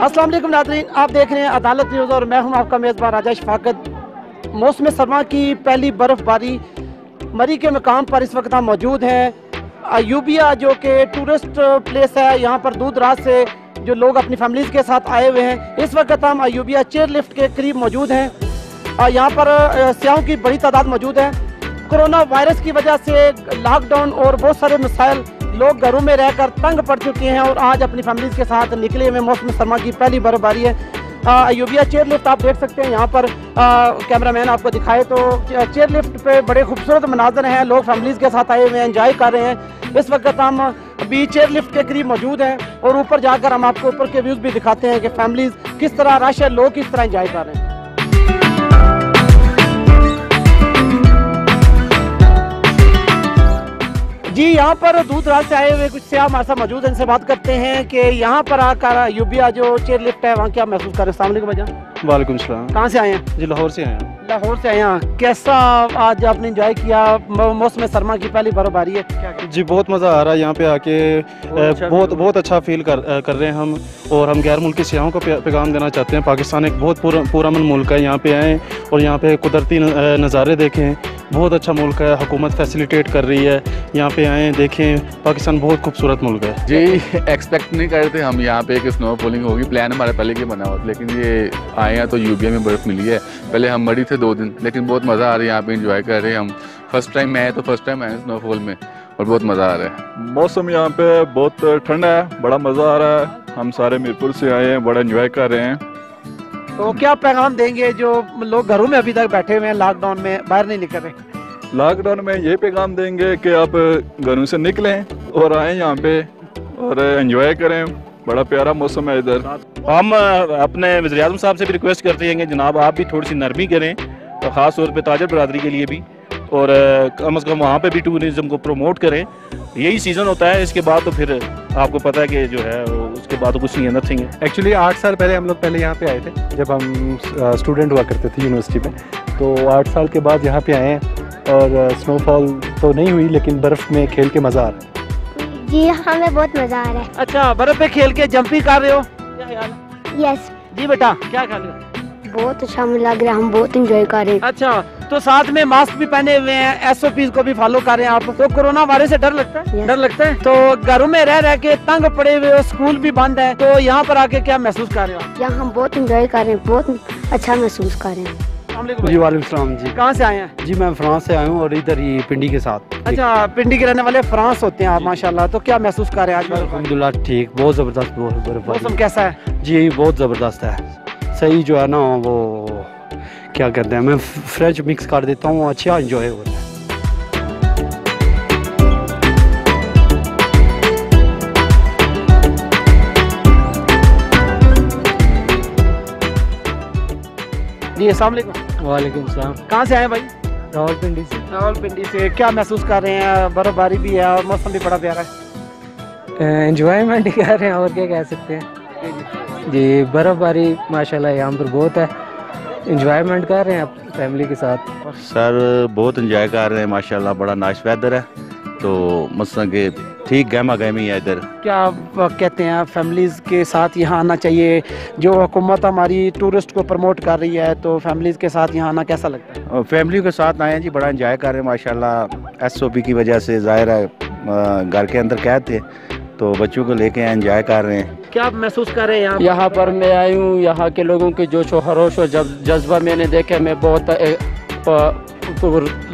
अस्सलाम वालेकुम नाज़रीन, आप देख रहे हैं अदालत न्यूज़ और मैं हूं आपका मेज़बान राजा शफाकत। मौसम सरमा की पहली बर्फ़बारी मरी के मकाम पर इस वक्त हम मौजूद हैं। अयूबिया जो कि टूरिस्ट प्लेस है, यहाँ पर दूर दराज से जो लोग अपनी फैमिलीज़ के साथ आए हुए हैं। इस वक्त हम अयूबिया चेयर लिफ्ट के करीब मौजूद हैं। यहाँ पर सियाहों की बड़ी तादाद मौजूद है। कोरोना वायरस की वजह से लॉकडाउन और बहुत सारे मसाइल, लोग घरों में रहकर तंग पड़ चुके हैं और आज अपनी फैमिलीज़ के साथ निकले हुए। मौसम सरमा की पहली बर्फबारी है। अयूबिया चेयर लिफ्ट आप देख सकते हैं। यहाँ पर कैमरामैन आपको दिखाए तो चेयर लिफ्ट पे बड़े खूबसूरत मनाजर हैं। लोग फैमिलीज़ के साथ आए हुए हैं, एंजॉय कर रहे हैं। इस वक्त हम अभी चेयर लिफ्ट के करीब मौजूद हैं और ऊपर जाकर हम आपको ऊपर के व्यूज़ भी दिखाते हैं कि फैमिलीज़ किस तरह रश है, लोग किस तरह एंजॉय कर रहे हैं। जी, यहाँ पर दूर दराज से आए हुए कुछ सियाह हमारे साथ मौजूद हैं, इनसे बात करते हैं कि यहाँ पर आकर अयूबिया जो चेयर लिफ्ट है वहाँ क्या महसूस कर रहे हैं। अस्सलाम वालेकुम भैया। वालेकुम सलाम। कहाँ से आए हैं? जी लाहौर से आए हैं। लाहौर से आए हैं। कैसा आज आपने एंजॉय किया? मौसम सरमा की पहली बर्फबारी है, क्या? जी बहुत मज़ा आ रहा है यहाँ पे आके। बहुत अच्छा फील कर रहे हैं हम। और हम गैर मुल्की सियाहों को पैगाम देना चाहते हैं। पाकिस्तान एक बहुत पुरअमन मुल्क है। यहाँ पे आएँ और यहाँ पे कुदरती नज़ारे देखें। बहुत अच्छा मुल्क है, हुकूमत फैसिलिटेट कर रही है। यहाँ पे आएँ देखें, पाकिस्तान बहुत खूबसूरत मुल्क है। जी एक्सपेक्ट नहीं कर रहे थे हम यहाँ पे कि स्नो फॉलिंग होगी। प्लान हमारे पहले के बना हुआ था, लेकिन ये आए हैं तो यूबिया में बर्फ़ मिली है। पहले हम मरी थे 2 दिन, लेकिन बहुत मज़ा आ रहा है। यहाँ पे इंजॉय कर रहे हैं हम। फर्स्ट टाइम मैं आए तो फर्स्ट टाइम आए स्नोफॉल में और बहुत मज़ा आ रहा है। मौसम यहाँ पे बहुत ठंडा है, बड़ा मज़ा आ रहा है। हम सारे मीरपुर से आए हैं, बड़ा एंजॉय कर रहे हैं। तो क्या पैगाम देंगे जो लोग घरों में अभी तक बैठे हुए हैं, लॉकडाउन में बाहर नहीं निकल रहे? लॉकडाउन में ये पैगाम देंगे कि आप घरों से निकलें और आएँ यहाँ पे और एंजॉय करें। बड़ा प्यारा मौसम है इधर। हम अपने वज़ीर-ए-आज़म साहब से भी रिक्वेस्ट करते हैं कि जनाब आप भी थोड़ी सी नरमी करें, तो ख़ास तौर पे ताजर बरादरी के लिए भी, और कम से कम वहाँ पे भी टूरिज़म को प्रमोट करें। यही सीज़न होता है, इसके बाद तो फिर आपको पता है कि जो है उसके बाद तो कुछ नहीं है, नथिंग है। एक्चुअली 8 साल पहले हम लोग यहाँ पे आए थे, जब हम स्टूडेंट हुआ करते थे यूनिवर्सिटी में। तो 8 साल के बाद यहाँ पे आए हैं और स्नोफॉल तो नहीं हुई, लेकिन बर्फ़ में खेल के मज़ा आ रहा है। जी हमें बहुत मज़ा आ रहा है। अच्छा, बर्फ पे खेल के जंपिंग कर रहे हो, क्या ख्याल है? यस जी बेटा, क्या ख्याल है? बहुत अच्छा हमें लग रहा है, हम बहुत एंजॉय कर रहे हैं। अच्छा, तो साथ में मास्क भी पहने हुए हैं, SOPs को भी फॉलो कर रहे हैं आप। तो कोरोना वायरस से डर लगता है? Yes. डर लगता है। तो घरों में रह के तंग पड़े हुए हो, स्कूल भी बंद है, तो यहाँ पर आके क्या महसूस कर रहे हो? यहाँ हम बहुत एंजॉय कर रहे हैं, बहुत अच्छा महसूस कर रहे हैं। जी वालेकुम सलाम। जी कहाँ से आए हैं? जी मैं फ्रांस से आया हूँ और इधर ही पिंडी के साथ। अच्छा, पिंडी के रहने वाले फ्रांस होते हैं आप, माशाल्लाह। तो क्या महसूस कर रहे हैं आज? अल्हम्दुलिल्लाह ठीक, बहुत ज़बरदस्त मौसम कैसा है? जी बहुत ज़बरदस्त है। सही जो है ना, वो क्या कहते हैं, मैं फ्रेंच मिक्स कर देता हूँ, अच्छा इंजॉय होता है। जी अस्सलाम वालेकुम। वालेकुम सलाम। कहाँ से आए भाई? रावलपिंडी से। रावलपिंडी से। क्या महसूस कर रहे हैं? बर्फबारी भी है और मौसम भी बड़ा प्यारा है। एंजॉयमेंट कर रहे हैं, और क्या कह सकते हैं। जी बर्फबारी माशाल्लाह यहाँ पर बहुत है, एंजॉयमेंट कर रहे हैं अपनी फैमिली के साथ। सर बहुत एंजॉय कर रहे हैं माशाल्लाह, बड़ा नाइस वेदर है। तो मसलन के ठीक गहमा गहमी है इधर। क्या कहते हैं, फैमिलीज़ के साथ यहाँ आना चाहिए? जो हुकूमत हमारी टूरिस्ट को प्रमोट कर रही है, तो फैमिलीज़ के साथ यहाँ आना कैसा लगता है? फैमिली के साथ आए हैं जी, बड़ा एंजॉय कर रहे हैं माशाल्लाह। SOP की वजह से ज़ाहिर है घर के अंदर कैद थे, तो बच्चों को लेके एंजॉय कर रहे हैं। क्या महसूस कर रहे हैं यहाँ पर मैं आई हूँ, यहाँ के लोगों के जोश व खरोश और जज्बा मैंने देखा, मैं बहुत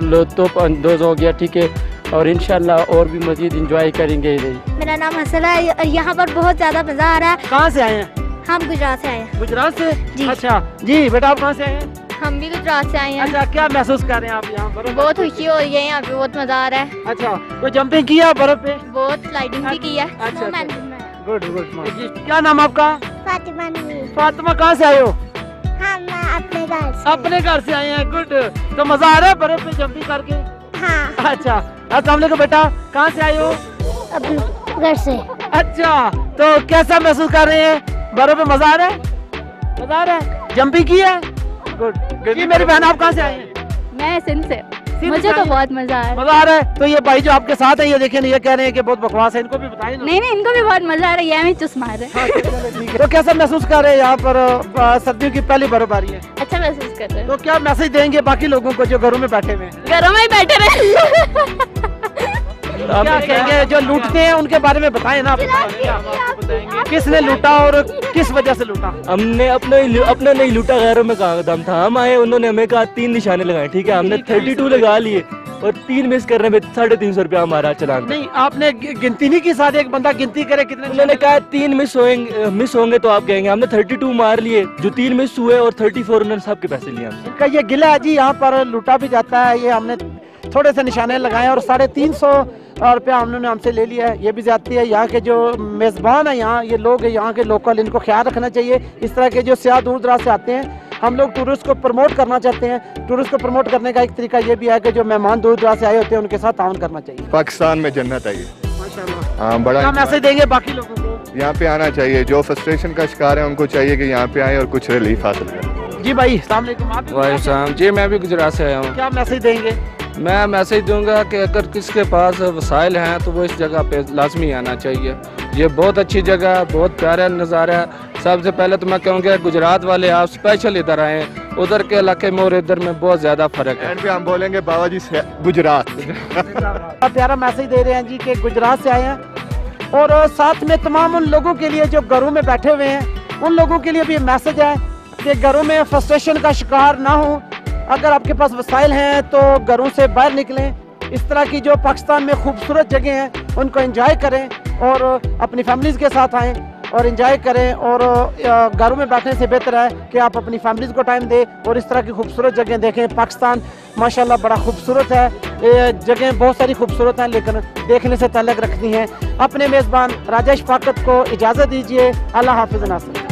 लुत्फ़अंदोज़ हो गया। ठीक है, और इंशाल्लाह और भी मज़ीद इंजॉय करेंगे। मेरा नाम हसन है, यहाँ पर बहुत ज़्यादा मज़ा आ रहा है। कहाँ से आए हैं? हम गुजरात से आए हैं। गुजरात से जी। अच्छा जी बेटा, आप कहाँ से आए हैं? हम भी गुजरात से आए हैं। अच्छा, क्या महसूस कर रहे हैं आप यहाँ पर? बहुत खुशी हो रही है, यहाँ पे बहुत मज़ा आ रहा है। अच्छा, तो जंपिंग किया बर्फ पे? बहुत स्लाइडिंग भी की है। अच्छा, गुड गुड। क्या नाम आपका? फातिमा नवीर। फातिमा, कहाँ से आए हो? हम अपने घर से। अपने घर से आए हैं। गुड। तो मजा आ रहा है बर्फ पे जंपिंग करके? हाँ। अच्छा, अस्सलाम वालेकुम बेटा, कहाँ से आए हो? अपने घर से। अच्छा, तो कैसा महसूस कर रहे हैं? बर्फ पे मजा आ रहा है? मजा आ रहा है? जंपिंग की है? गुड। जी मेरी बहन, आप कहाँ से आए हैं? मैं सिंध से। मुझे तो बहुत मजा आ रहा है। मजा आ रहा है। तो ये भाई जो आपके साथ है ये देखें, ये कह रहे हैं कि बहुत बकवास है, इनको भी बताएं ना। नहीं, इनको भी बहुत मजा आ रहा है, ये हमें चुस मार रहे हैं। तो कैसा महसूस कर रहे हैं यहाँ पर? सर्दियों की पहली बर्फबारी है, अच्छा महसूस कर रहे हैं। तो क्या मैसेज देंगे बाकी लोगों को जो घरों में बैठे हुए हैं? घरों में ही बैठे रहे। क्या कहेंगे जो लूटते हैं उनके बारे में बताएं ना। किसने लूटा और किस वजह से लूटा? हमने अपना नहीं लूटा, गैरों में कहा दम था। हम आए, उन्होंने हमें कहा 3 निशाने लगाए, ठीक है, हमने 32 लगा लिए और 3 मिस करने में 350 रुपया हमारा चलान। नहीं, आपने गिनती नहीं की, साथ एक बंदा गिनती करे कितने? उन्होंने कहा 3 मिस होंगे तो आप कहेंगे। हमने 32 मार लिए, जो 3 मिस हुए और 34 उन्होंने सबके पैसे लिए। इनका ये गिला है जी, यहाँ पर लूटा भी जाता है। ये हमने थोड़े से निशाने लगाए और 350 रुपया उन्होंने हमसे ले लिया है। ये भी जाती है। यहाँ के जो मेज़बान है, यहाँ ये लोग हैं, यहाँ के लोकल, इनको ख्याल रखना चाहिए। इस तरह के जो सियाह दूर दराज से आते हैं, हम लोग टूरिस्ट को प्रमोट करना चाहते हैं। टूरिस्ट को प्रमोट करने का एक तरीका ये भी है कि जो मेहमान दूर दराज से आए होते हैं उनके साथ ताउन करना चाहिए। पाकिस्तान में जन्नत है ये, माशाल्लाह। हाँ, बड़ा क्या मैसेज देंगे बाकी लोगों को? यहाँ पे आना चाहिए। जो फ्रस्ट्रेशन का शिकार है उनको चाहिए कि यहाँ पे आए और कुछ रिलीफ हासिल करें। जी भाई, अस्सलाम वालेकुम। आप वालेकुम जी, मैं भी गुजरात से आया हूँ। क्या मैसेज देंगे? मैं मैसेज दूंगा कि अगर किसके पास वसाइल हैं तो वो इस जगह पे लाजमी आना चाहिए। ये बहुत अच्छी जगह है, बहुत प्यारा नज़ारा है। सबसे पहले तो मैं कहूँगा गुजरात वाले आप स्पेशल इधर आएँ, उधर के इलाके में और इधर में बहुत ज़्यादा फ़र्क है। एंड पे हम बोलेंगे बाबा जी से गुजरात। प्यारा मैसेज दे रहे हैं जी कि गुजरात से आए हैं। और साथ में तमाम उन लोगों के लिए जो घरों में बैठे हुए हैं, उन लोगों के लिए भी मैसेज है कि घरों में फ्रस्ट्रेशन का शिकार ना हो। अगर आपके पास वसाइल हैं तो घरों से बाहर निकलें। इस तरह की जो पाकिस्तान में खूबसूरत जगह हैं उनको एंजॉय करें और अपनी फैमिलीज़ के साथ आएँ और एंजॉय करें। और घरों में बैठने से बेहतर है कि आप अपनी फैमिलीज़ को टाइम दें और इस तरह की खूबसूरत जगह देखें। पाकिस्तान माशाल्लाह बड़ा खूबसूरत है, जगह बहुत सारी खूबसूरत हैं लेकिन देखने से ताल्लुक़ रखती हैं। अपने मेज़बान राजेश फाकत को इजाज़त दीजिए। अल्लाह हाफ़िज़ नासिर।